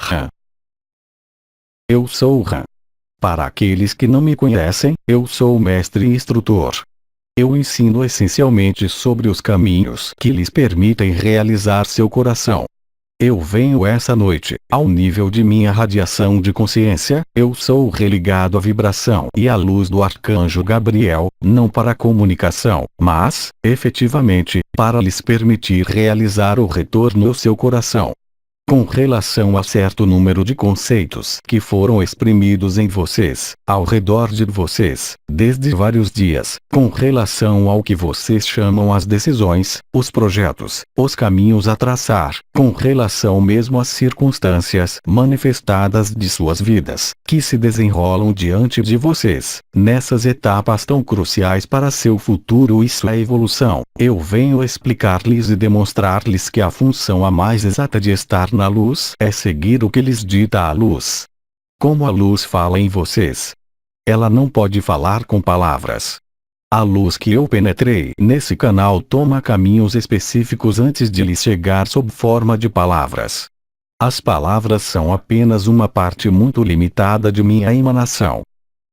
Ram. Eu sou Ram. Para aqueles que não me conhecem, eu sou o mestre e instrutor. Eu ensino essencialmente sobre os caminhos que lhes permitem realizar seu coração. Eu venho essa noite, ao nível de minha radiação de consciência, eu sou religado à vibração e à luz do Arcanjo Gabriel, não para comunicação, mas, efetivamente, para lhes permitir realizar o retorno ao seu coração. Com relação a certo número de conceitos que foram exprimidos em vocês, ao redor de vocês, desde vários dias, com relação ao que vocês chamam as decisões, os projetos, os caminhos a traçar, com relação mesmo às circunstâncias manifestadas de suas vidas, que se desenrolam diante de vocês, nessas etapas tão cruciais para seu futuro e sua evolução, eu venho explicar-lhes e demonstrar-lhes que a função a mais exata de estar na luz é seguir o que lhes dita a luz. Como a luz fala em vocês? Ela não pode falar com palavras. A luz que eu penetrei nesse canal toma caminhos específicos antes de lhes chegar sob forma de palavras. As palavras são apenas uma parte muito limitada de minha emanação.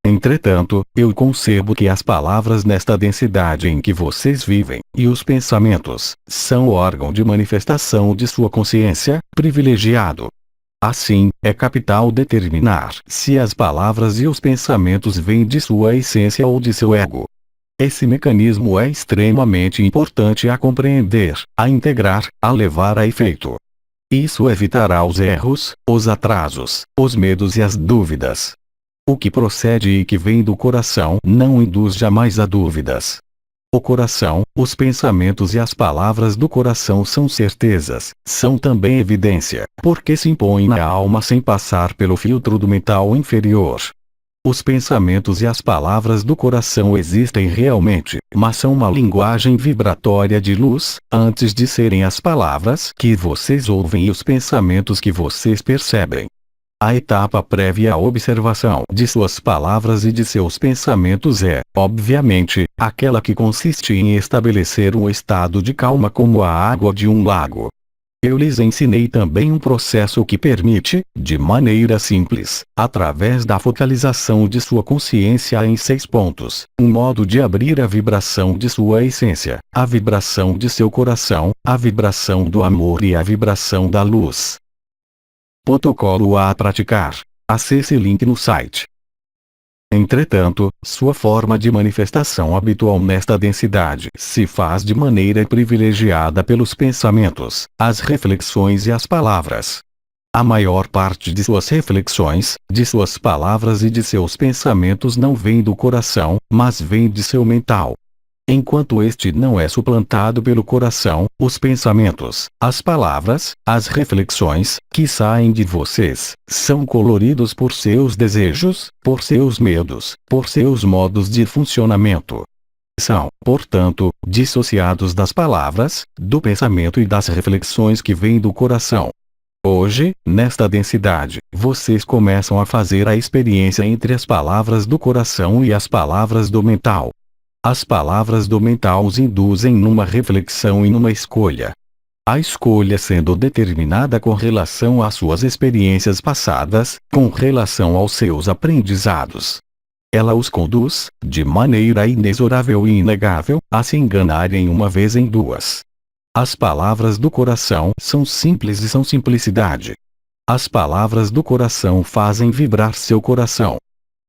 Entretanto, eu concebo que as palavras nesta densidade em que vocês vivem, e os pensamentos, são o órgão de manifestação de sua consciência, privilegiado. Assim, é capital determinar se as palavras e os pensamentos vêm de sua essência ou de seu ego. Esse mecanismo é extremamente importante a compreender, a integrar, a levar a efeito. Isso evitará os erros, os atrasos, os medos e as dúvidas. O que procede e que vem do coração não induz jamais a dúvidas. O coração, os pensamentos e as palavras do coração são certezas, são também evidência, porque se impõem na alma sem passar pelo filtro do mental inferior. Os pensamentos e as palavras do coração existem realmente, mas são uma linguagem vibratória de luz, antes de serem as palavras que vocês ouvem e os pensamentos que vocês percebem. A etapa prévia à observação de suas palavras e de seus pensamentos é, obviamente, aquela que consiste em estabelecer um estado de calma como a água de um lago. Eu lhes ensinei também um processo que permite, de maneira simples, através da focalização de sua consciência em 6 pontos, um modo de abrir a vibração de sua essência, a vibração de seu coração, a vibração do amor e a vibração da luz. Protocolo a praticar. Acesse link no site. Entretanto, sua forma de manifestação habitual nesta densidade se faz de maneira privilegiada pelos pensamentos, as reflexões e as palavras. A maior parte de suas reflexões, de suas palavras e de seus pensamentos não vem do coração, mas vem de seu mental. Enquanto este não é suplantado pelo coração, os pensamentos, as palavras, as reflexões, que saem de vocês, são coloridos por seus desejos, por seus medos, por seus modos de funcionamento. São, portanto, dissociados das palavras, do pensamento e das reflexões que vêm do coração. Hoje, nesta densidade, vocês começam a fazer a experiência entre as palavras do coração e as palavras do mental. As palavras do mental os induzem numa reflexão e numa escolha. A escolha sendo determinada com relação às suas experiências passadas, com relação aos seus aprendizados. Ela os conduz, de maneira inexorável e inegável, a se enganarem uma vez em duas. As palavras do coração são simples e são simplicidade. As palavras do coração fazem vibrar seu coração.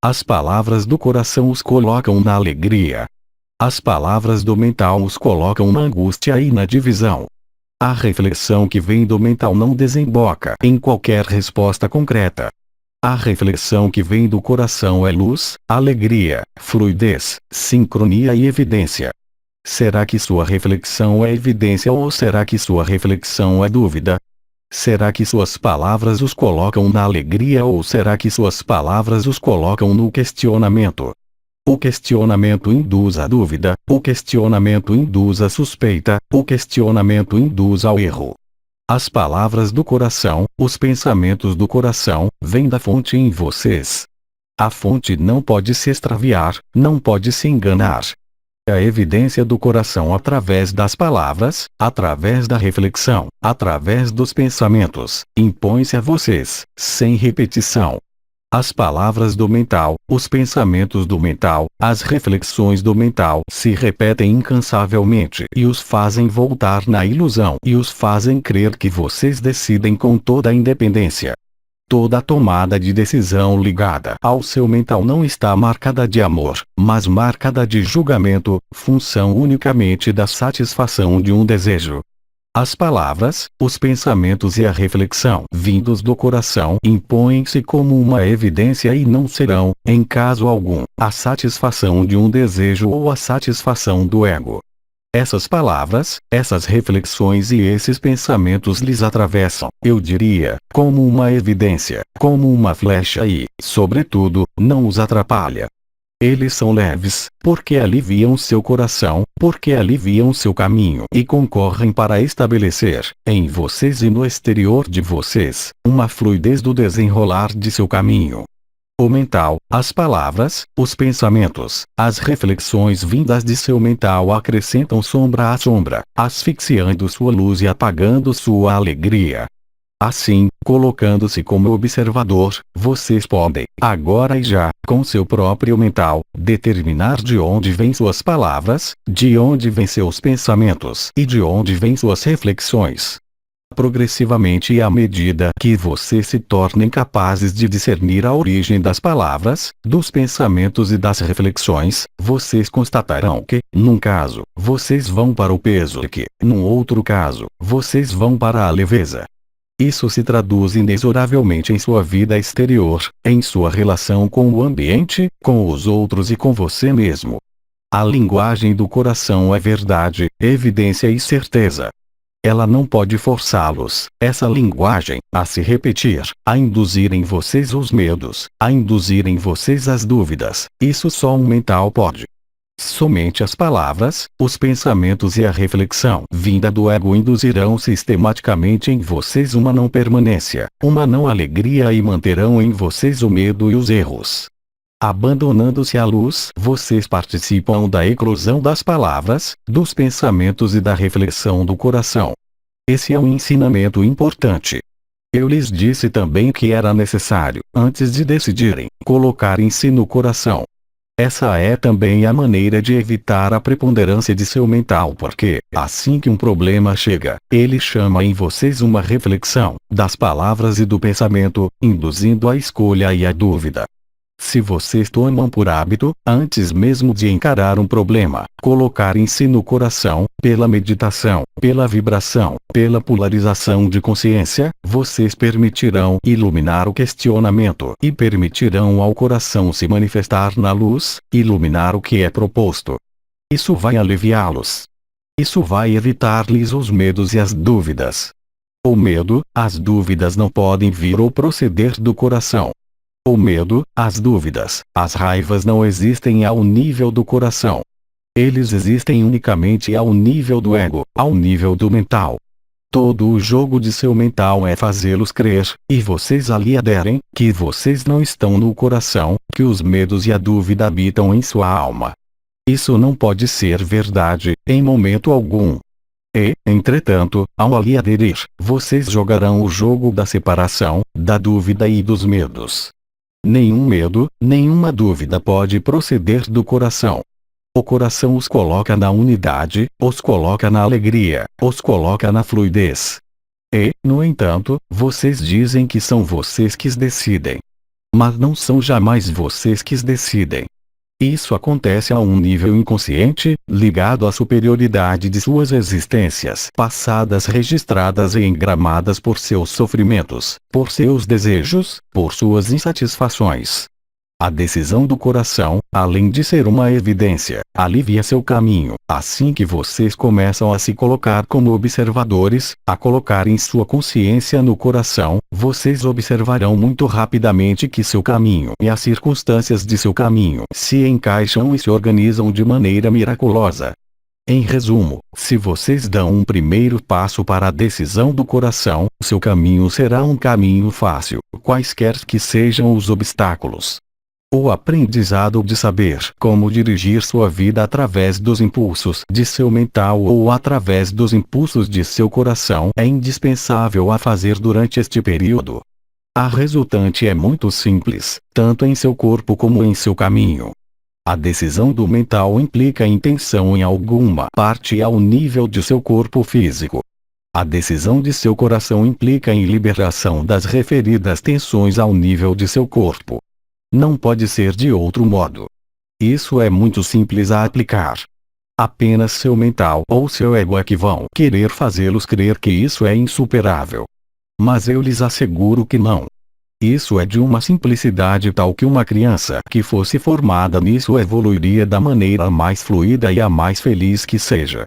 As palavras do coração os colocam na alegria. As palavras do mental os colocam na angústia e na divisão. A reflexão que vem do mental não desemboca em qualquer resposta concreta. A reflexão que vem do coração é luz, alegria, fluidez, sincronia e evidência. Será que sua reflexão é evidência ou será que sua reflexão é dúvida? Será que suas palavras os colocam na alegria ou será que suas palavras os colocam no questionamento? O questionamento induz a dúvida, o questionamento induz a suspeita, o questionamento induz ao erro. As palavras do coração, os pensamentos do coração, vêm da fonte em vocês. A fonte não pode se extraviar, não pode se enganar. A evidência do coração através das palavras, através da reflexão, através dos pensamentos, impõe-se a vocês, sem repetição. As palavras do mental, os pensamentos do mental, as reflexões do mental se repetem incansavelmente e os fazem voltar na ilusão e os fazem crer que vocês decidem com toda a independência. Toda tomada de decisão ligada ao seu mental não está marcada de amor, mas marcada de julgamento, função unicamente da satisfação de um desejo. As palavras, os pensamentos e a reflexão vindos do coração impõem-se como uma evidência e não serão, em caso algum, a satisfação de um desejo ou a satisfação do ego. Essas palavras, essas reflexões e esses pensamentos lhes atravessam, eu diria, como uma evidência, como uma flecha e, sobretudo, não os atrapalha. Eles são leves, porque aliviam seu coração, porque aliviam seu caminho e concorrem para estabelecer, em vocês e no exterior de vocês, uma fluidez do desenrolar de seu caminho. O mental, as palavras, os pensamentos, as reflexões vindas de seu mental acrescentam sombra à sombra, asfixiando sua luz e apagando sua alegria. Assim, colocando-se como observador, vocês podem, agora e já, com seu próprio mental, determinar de onde vêm suas palavras, de onde vêm seus pensamentos e de onde vêm suas reflexões. Progressivamente e à medida que vocês se tornem capazes de discernir a origem das palavras, dos pensamentos e das reflexões, vocês constatarão que, num caso, vocês vão para o peso e que, num outro caso, vocês vão para a leveza. Isso se traduz inexoravelmente em sua vida exterior, em sua relação com o ambiente, com os outros e com você mesmo. A linguagem do coração é verdade, evidência e certeza. Ela não pode forçá-los, essa linguagem, a se repetir, a induzir em vocês os medos, a induzir em vocês as dúvidas. Isso só um mental pode. Somente as palavras, os pensamentos e a reflexão vinda do ego induzirão sistematicamente em vocês uma não permanência, uma não alegria e manterão em vocês o medo e os erros. Abandonando-se à luz, vocês participam da eclosão das palavras, dos pensamentos e da reflexão do coração. Esse é um ensinamento importante. Eu lhes disse também que era necessário, antes de decidirem, colocarem-se no coração. Essa é também a maneira de evitar a preponderância de seu mental, porque, assim que um problema chega, ele chama em vocês uma reflexão, das palavras e do pensamento, induzindo a escolha e a dúvida. Se vocês tomam por hábito, antes mesmo de encarar um problema, colocarem-se no coração, pela meditação, pela vibração, pela polarização de consciência, vocês permitirão iluminar o questionamento e permitirão ao coração se manifestar na luz, iluminar o que é proposto. Isso vai aliviá-los. Isso vai evitar-lhes os medos e as dúvidas. O medo, as dúvidas não podem vir ou proceder do coração. O medo, as dúvidas, as raivas não existem ao nível do coração. Eles existem unicamente ao nível do ego, ao nível do mental. Todo o jogo de seu mental é fazê-los crer, e vocês ali aderem, que vocês não estão no coração, que os medos e a dúvida habitam em sua alma. Isso não pode ser verdade, em momento algum. E, entretanto, ao ali aderir, vocês jogarão o jogo da separação, da dúvida e dos medos. Nenhum medo, nenhuma dúvida pode proceder do coração. O coração os coloca na unidade, os coloca na alegria, os coloca na fluidez. E, no entanto, vocês dizem que são vocês que decidem. Mas não são jamais vocês que decidem. Isso acontece a um nível inconsciente, ligado à superioridade de suas existências passadas registradas e engramadas por seus sofrimentos, por seus desejos, por suas insatisfações. A decisão do coração, além de ser uma evidência, alivia seu caminho, assim que vocês começam a se colocar como observadores, a colocarem sua consciência no coração, vocês observarão muito rapidamente que seu caminho e as circunstâncias de seu caminho se encaixam e se organizam de maneira miraculosa. Em resumo, se vocês dão um primeiro passo para a decisão do coração, seu caminho será um caminho fácil, quaisquer que sejam os obstáculos. O aprendizado de saber como dirigir sua vida através dos impulsos de seu mental ou através dos impulsos de seu coração é indispensável a fazer durante este período. A resultante é muito simples, tanto em seu corpo como em seu caminho. A decisão do mental implica intenção em alguma parte ao nível de seu corpo físico. A decisão de seu coração implica em liberação das referidas tensões ao nível de seu corpo. Não pode ser de outro modo. Isso é muito simples a aplicar. Apenas seu mental ou seu ego é que vão querer fazê-los crer que isso é insuperável. Mas eu lhes asseguro que não. Isso é de uma simplicidade tal que uma criança que fosse formada nisso evoluiria da maneira mais fluida e a mais feliz que seja.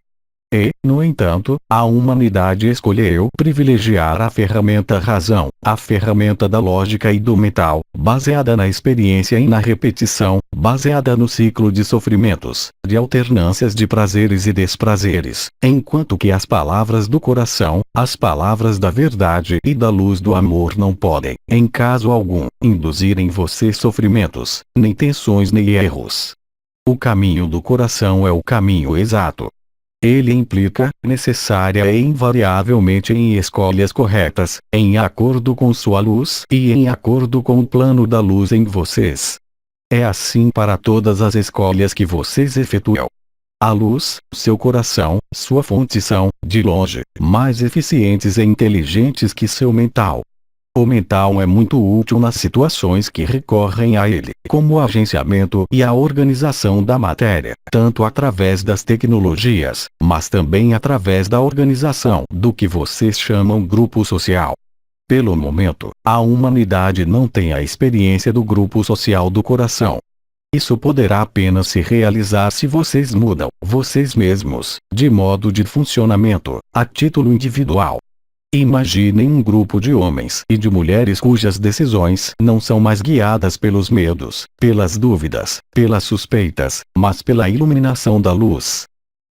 E, no entanto, a humanidade escolheu privilegiar a ferramenta razão, a ferramenta da lógica e do mental, baseada na experiência e na repetição, baseada no ciclo de sofrimentos, de alternâncias de prazeres e desprazeres, enquanto que as palavras do coração, as palavras da verdade e da luz do amor não podem, em caso algum, induzir em você sofrimentos, nem tensões nem erros. O caminho do coração é o caminho exato. Ele implica, necessária e invariavelmente em escolhas corretas, em acordo com sua luz e em acordo com o plano da luz em vocês. É assim para todas as escolhas que vocês efetuam. A luz, seu coração, sua fonte são, de longe, mais eficientes e inteligentes que seu mental. O mental é muito útil nas situações que recorrem a ele, como o agenciamento e a organização da matéria, tanto através das tecnologias, mas também através da organização do que vocês chamam grupo social. Pelo momento, a humanidade não tem a experiência do grupo social do coração. Isso poderá apenas se realizar se vocês mudam, vocês mesmos, de modo de funcionamento, a título individual. Imaginem um grupo de homens e de mulheres cujas decisões não são mais guiadas pelos medos, pelas dúvidas, pelas suspeitas, mas pela iluminação da luz.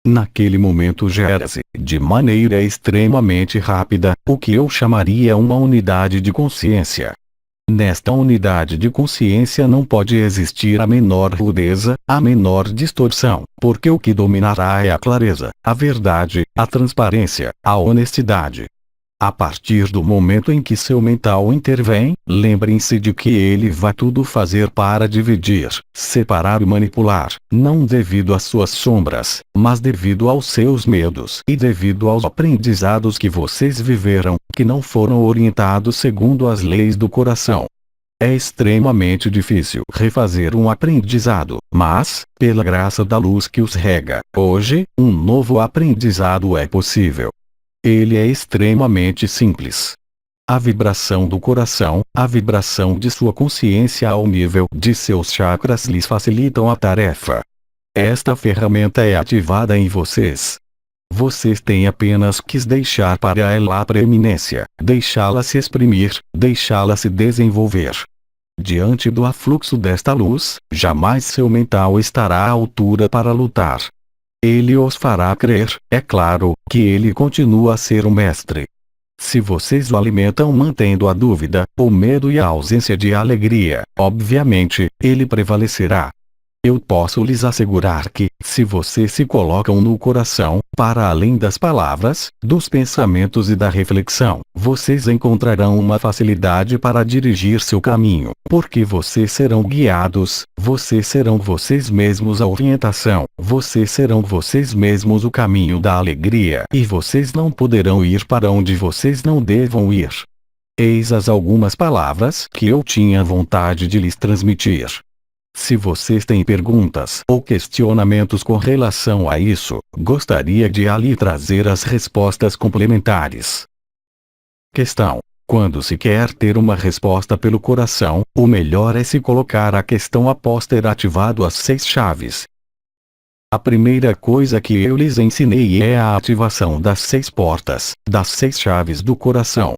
Naquele momento gera-se, de maneira extremamente rápida, o que eu chamaria uma unidade de consciência. Nesta unidade de consciência não pode existir a menor rudeza, a menor distorção, porque o que dominará é a clareza, a verdade, a transparência, a honestidade. A partir do momento em que seu mental intervém, lembrem-se de que ele vai tudo fazer para dividir, separar e manipular, não devido às suas sombras, mas devido aos seus medos e devido aos aprendizados que vocês viveram, que não foram orientados segundo as leis do coração. É extremamente difícil refazer um aprendizado, mas, pela graça da luz que os rega, hoje, um novo aprendizado é possível. Ele é extremamente simples. A vibração do coração, a vibração de sua consciência ao nível de seus chakras lhes facilitam a tarefa. Esta ferramenta é ativada em vocês. Vocês têm apenas que deixar para ela a preeminência, deixá-la se exprimir, deixá-la se desenvolver. Diante do afluxo desta luz, jamais seu mental estará à altura para lutar. Ele os fará crer, é claro, que ele continua a ser o mestre. Se vocês o alimentam mantendo a dúvida, o medo e a ausência de alegria, obviamente, ele prevalecerá. Eu posso lhes assegurar que, se vocês se colocam no coração, para além das palavras, dos pensamentos e da reflexão, vocês encontrarão uma facilidade para dirigir seu caminho, porque vocês serão guiados, vocês serão vocês mesmos a orientação, vocês serão vocês mesmos o caminho da alegria e vocês não poderão ir para onde vocês não devam ir. Eis as algumas palavras que eu tinha vontade de lhes transmitir. Se vocês têm perguntas ou questionamentos com relação a isso, gostaria de ali trazer as respostas complementares. Questão: quando se quer ter uma resposta pelo coração, o melhor é se colocar a questão após ter ativado as 6 chaves. A primeira coisa que eu lhes ensinei é a ativação das 6 portas, das 6 chaves do coração.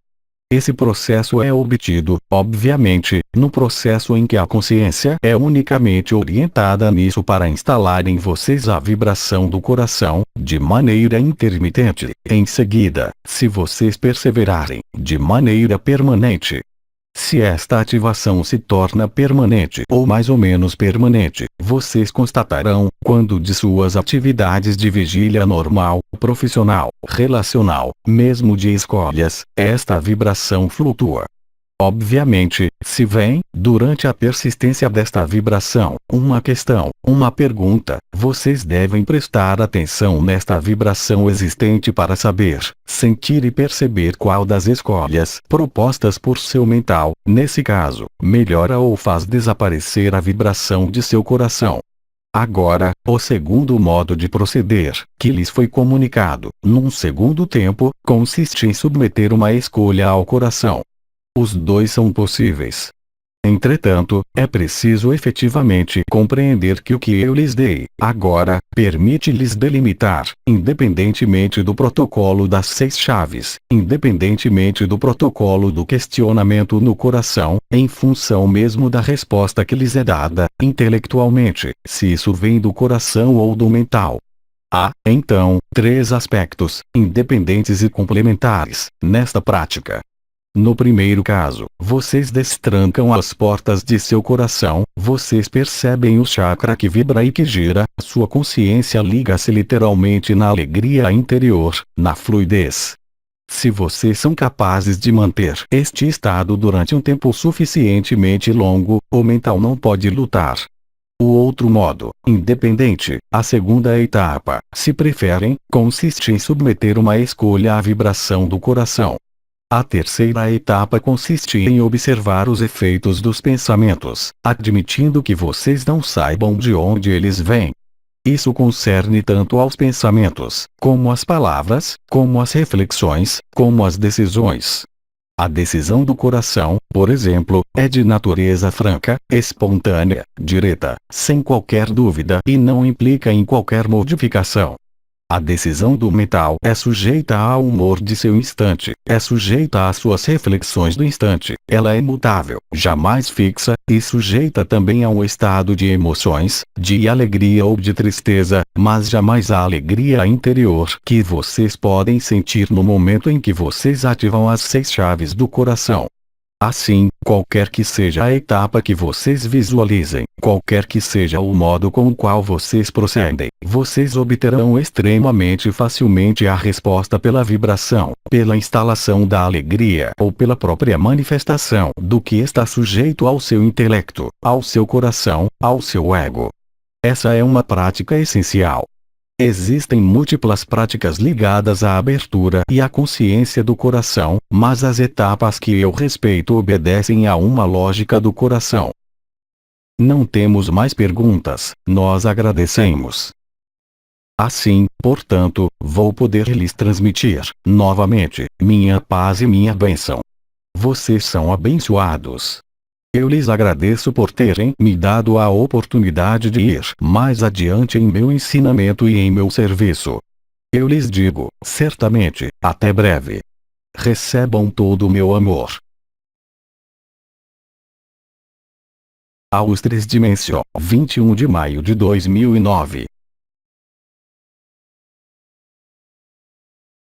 Esse processo é obtido, obviamente, no processo em que a consciência é unicamente orientada nisso para instalar em vocês a vibração do coração, de maneira intermitente, em seguida, se vocês perseverarem, de maneira permanente. Se esta ativação se torna permanente ou mais ou menos permanente, vocês constatarão, quando de suas atividades de vigília normal, profissional, relacional, mesmo de escolhas, esta vibração flutua. Obviamente, se vem, durante a persistência desta vibração, uma questão, uma pergunta, vocês devem prestar atenção nesta vibração existente para saber, sentir e perceber qual das escolhas propostas por seu mental, nesse caso, melhora ou faz desaparecer a vibração de seu coração. Agora, o segundo modo de proceder, que lhes foi comunicado, num segundo tempo, consiste em submeter uma escolha ao coração. Os dois são possíveis. Entretanto, é preciso efetivamente compreender que o que eu lhes dei, agora, permite-lhes delimitar, independentemente do protocolo das 6 chaves, independentemente do protocolo do questionamento no coração, em função mesmo da resposta que lhes é dada, intelectualmente, se isso vem do coração ou do mental. Há, então, 3 aspectos, independentes e complementares, nesta prática. No primeiro caso, vocês destrancam as portas de seu coração, vocês percebem o chakra que vibra e que gira, sua consciência liga-se literalmente na alegria interior, na fluidez. Se vocês são capazes de manter este estado durante um tempo suficientemente longo, o mental não pode lutar. O outro modo, independente, a segunda etapa, se preferem, consiste em submeter uma escolha à vibração do coração. A terceira etapa consiste em observar os efeitos dos pensamentos, admitindo que vocês não saibam de onde eles vêm. Isso concerne tanto aos pensamentos, como às palavras, como às reflexões, como às decisões. A decisão do coração, por exemplo, é de natureza franca, espontânea, direta, sem qualquer dúvida e não implica em qualquer modificação. A decisão do mental é sujeita ao humor de seu instante, é sujeita às suas reflexões do instante, ela é mutável, jamais fixa, e sujeita também a um estado de emoções, de alegria ou de tristeza, mas jamais à alegria interior que vocês podem sentir no momento em que vocês ativam as 6 chaves do coração. Assim, qualquer que seja a etapa que vocês visualizem, qualquer que seja o modo com o qual vocês procedem, vocês obterão extremamente facilmente a resposta pela vibração, pela instalação da alegria ou pela própria manifestação do que está sujeito ao seu intelecto, ao seu coração, ao seu ego. Essa é uma prática essencial. Existem múltiplas práticas ligadas à abertura e à consciência do coração, mas as etapas que eu respeito obedecem a uma lógica do coração. Não temos mais perguntas, nós agradecemos. Assim, portanto, vou poder lhes transmitir, novamente, minha paz e minha bênção. Vocês são abençoados. Eu lhes agradeço por terem me dado a oportunidade de ir mais adiante em meu ensinamento e em meu serviço. Eu lhes digo, certamente, até breve. Recebam todo o meu amor. Austris Dimensio, 21 de maio de 2009.